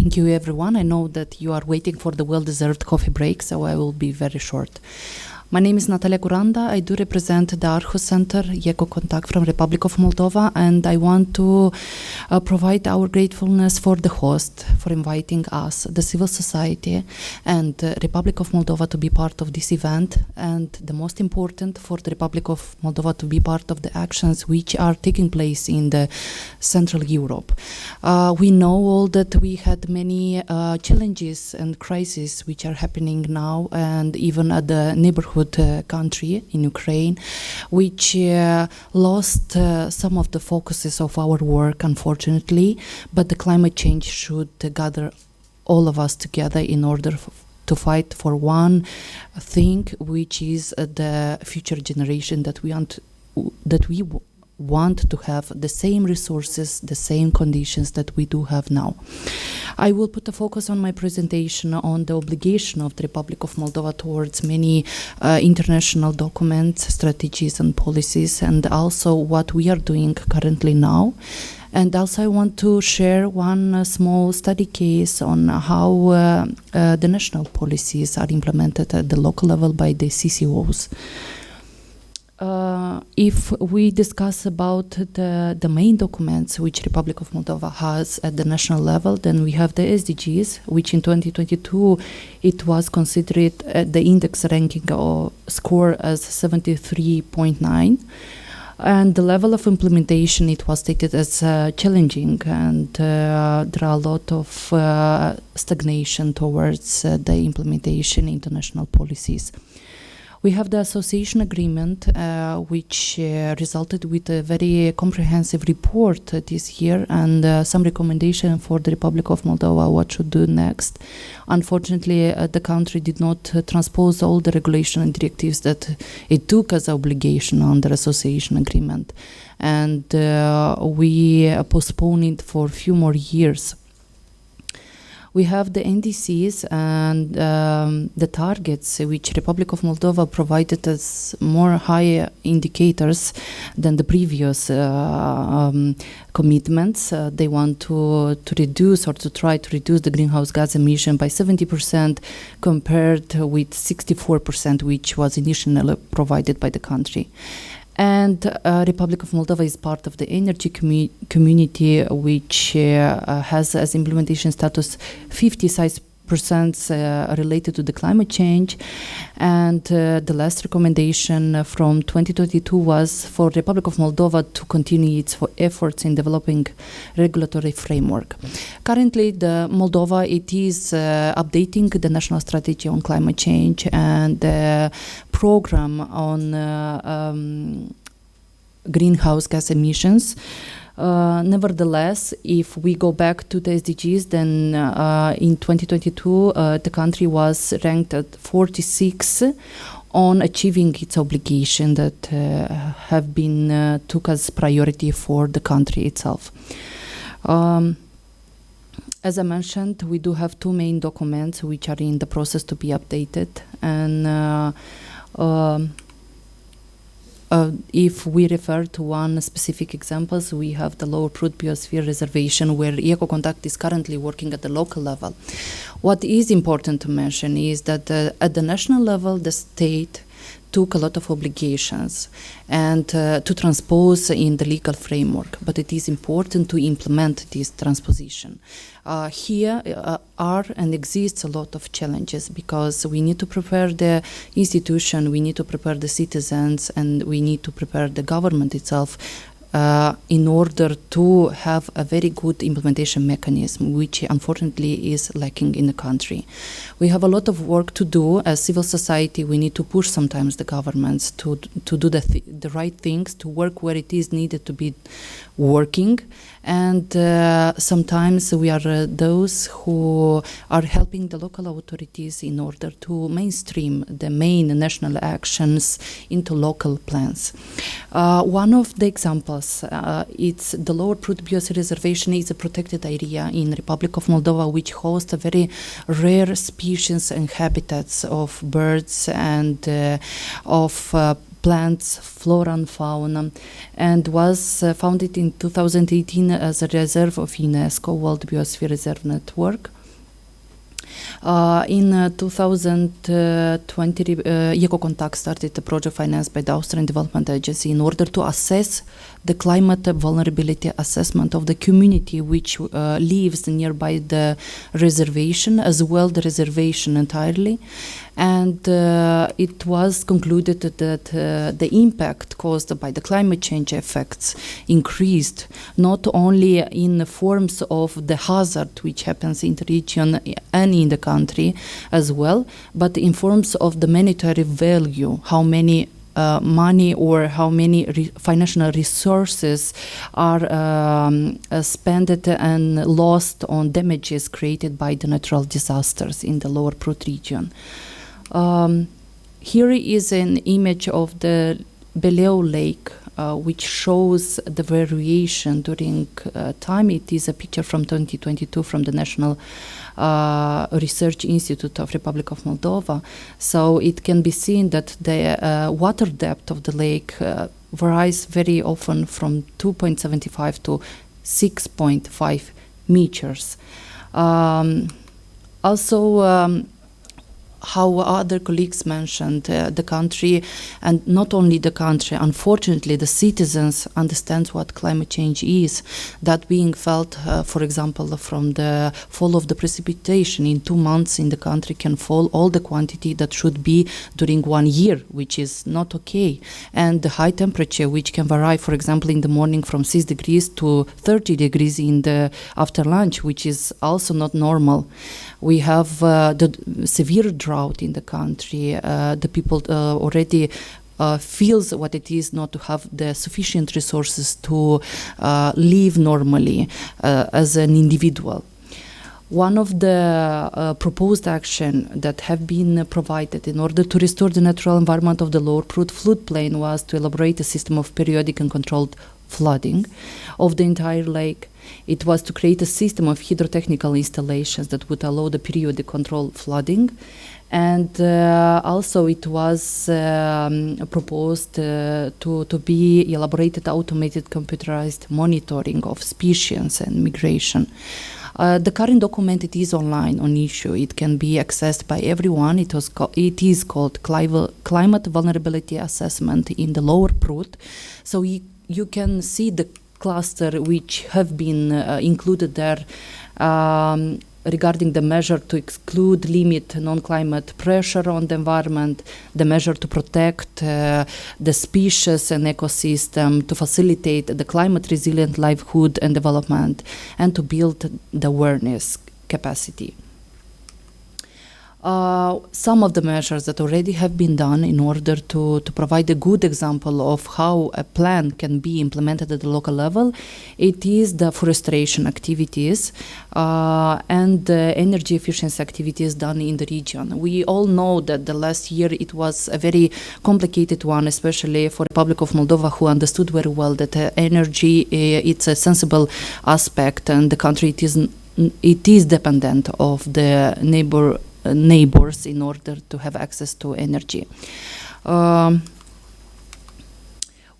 Thank you, everyone. I know that you are waiting for the well-deserved coffee break, so I will be very short. My name is Natalia Guranda. I do represent the Arhus Center, Eco Contact from Republic of Moldova, and I want to provide our gratefulness for the host for inviting us, the civil society, and the Republic of Moldova to be part of this event, and the most important, for the Republic of Moldova to be part of the actions which are taking place in the Central Europe. We know all that we had many challenges and crises which are happening now, and even at the neighborhood country in Ukraine, which lost some of the focuses of our work, unfortunately, but the climate change should gather all of us together in order to fight for one thing, which is the future generation that we want to have the same resources, the same conditions that we do have now. I will put a focus on my presentation on the obligation of the Republic of Moldova towards many international documents, strategies and policies, and also what we are doing currently now. And also I want to share one small study case on how the national policies are implemented at the local level by the CCOs. If we discuss about the main documents which Republic of Moldova has at the national level, then we have the SDGs, which in 2022 it was considered the index ranking or score as 73.9. And the level of implementation, it was stated as challenging, and there are a lot of stagnation towards the implementation international policies. We have the association agreement, which resulted with a very comprehensive report this year, and some recommendation for the Republic of Moldova what should do next. Unfortunately, the country did not transpose all the regulation and directives that it took as obligation under association agreement, and we postponed it for a few more years. We have the NDCs and the targets which Republic of Moldova provided as more higher indicators than the previous commitments. They want to reduce or to try to reduce the greenhouse gas emission by 70% compared with 64% which was initially provided by the country. And Republic of Moldova is part of the energy community, which has as implementation status 50% related to the climate change. And the last recommendation from 2022 was for Republic of Moldova to continue its efforts in developing regulatory framework. Currently, the Moldova, it is updating the national strategy on climate change and the program on greenhouse gas emissions. Nevertheless, if we go back to the SDGs, then in 2022, the country was ranked at 46 on achieving its obligation that have been took as priority for the country itself. As I mentioned, we do have two main documents which are in the process to be updated, and if we refer to one specific examples, we have the Lower Prut Biosphere Reservation, where Eco Contact is currently working at the local level. What is important to mention is that at the national level, the state took a lot of obligations and to transpose in the legal framework, but it is important to implement this transposition. Here are and exists a lot of challenges, because we need to prepare the institution, we need to prepare the citizens, and we need to prepare the government itself in order to have a very good implementation mechanism, which unfortunately is lacking in the country. We have a lot of work to do as civil society. We need to push sometimes the governments to do the right things, to work where it is needed to be working, and sometimes we are those who are helping the local authorities in order to mainstream the main national actions into local plans. One of the examples, it's the Lower Prut Biosphere Reservation is a protected area in Republic of Moldova, which hosts a very rare species and habitats of birds and of plants, flora and fauna, and was founded in 2018 as a reserve of UNESCO World Biosphere Reserve Network. In 2020, EcoContact started a project financed by the Austrian Development Agency in order to assess the climate vulnerability assessment of the community which lives nearby the reservation, as well the reservation entirely. And it was concluded that the impact caused by the climate change effects increased, not only in the forms of the hazard which happens in the region and in the country as well, but in forms of the monetary value, how many money or how many financial resources are spent and lost on damages created by the natural disasters in the Lower Prut region. Here is an image of the Beleu Lake, which shows the variation during time. It is a picture from 2022 from the National Research Institute of Republic of Moldova. So it can be seen that the water depth of the lake varies very often from 2.75 to 6.5 meters. Also, how other colleagues mentioned, the country, and not only the country, unfortunately the citizens understand what climate change is. That being felt, for example, from the fall of the precipitation in 2 months in the country can fall all the quantity that should be during 1 year, which is not okay. And the high temperature, which can vary, for example, in the morning from 6 degrees to 30 degrees in the after lunch, which is also not normal. We have the severe drought in the country. The people already feels what it is not to have the sufficient resources to live normally as an individual. One of the proposed action that have been provided in order to restore the natural environment of the Lower Prut floodplain was to elaborate a system of periodic and controlled flooding of the entire lake. It was to create a system of hydrotechnical installations that would allow the periodic control flooding. And also it was proposed to be elaborated automated computerized monitoring of species and migration. The current document, it is online on issue. It can be accessed by everyone. It is called Climate Vulnerability Assessment in the Lower Prut. So you can see the cluster which have been included there regarding the measure to exclude, limit non-climate pressure on the environment, the measure to protect the species and ecosystem, to facilitate the climate-resilient livelihood and development, and to build the awareness capacity. Some of the measures that already have been done in order to provide a good example of how a plan can be implemented at the local level, it is the forestation activities and the energy efficiency activities done in the region. We all know that the last year it was a very complicated one, especially for the Republic of Moldova, who understood very well that energy it's a sensible aspect, and the country it is dependent of the neighbors in order to have access to energy.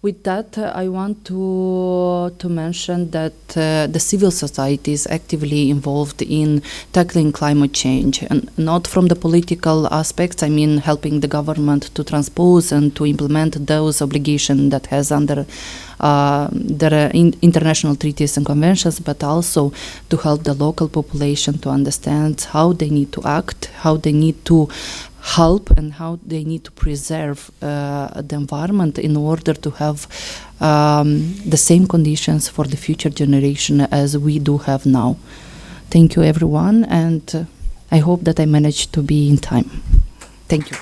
With that, I want to mention that the civil society is actively involved in tackling climate change, and not from the political aspects, I mean helping the government to transpose and to implement those obligations that has under international treaties and conventions, but also to help the local population to understand how they need to act, how they need to help, and how they need to preserve the environment in order to have the same conditions for the future generation as we do have now. Thank you, everyone, and I hope that I managed to be in time. Thank you.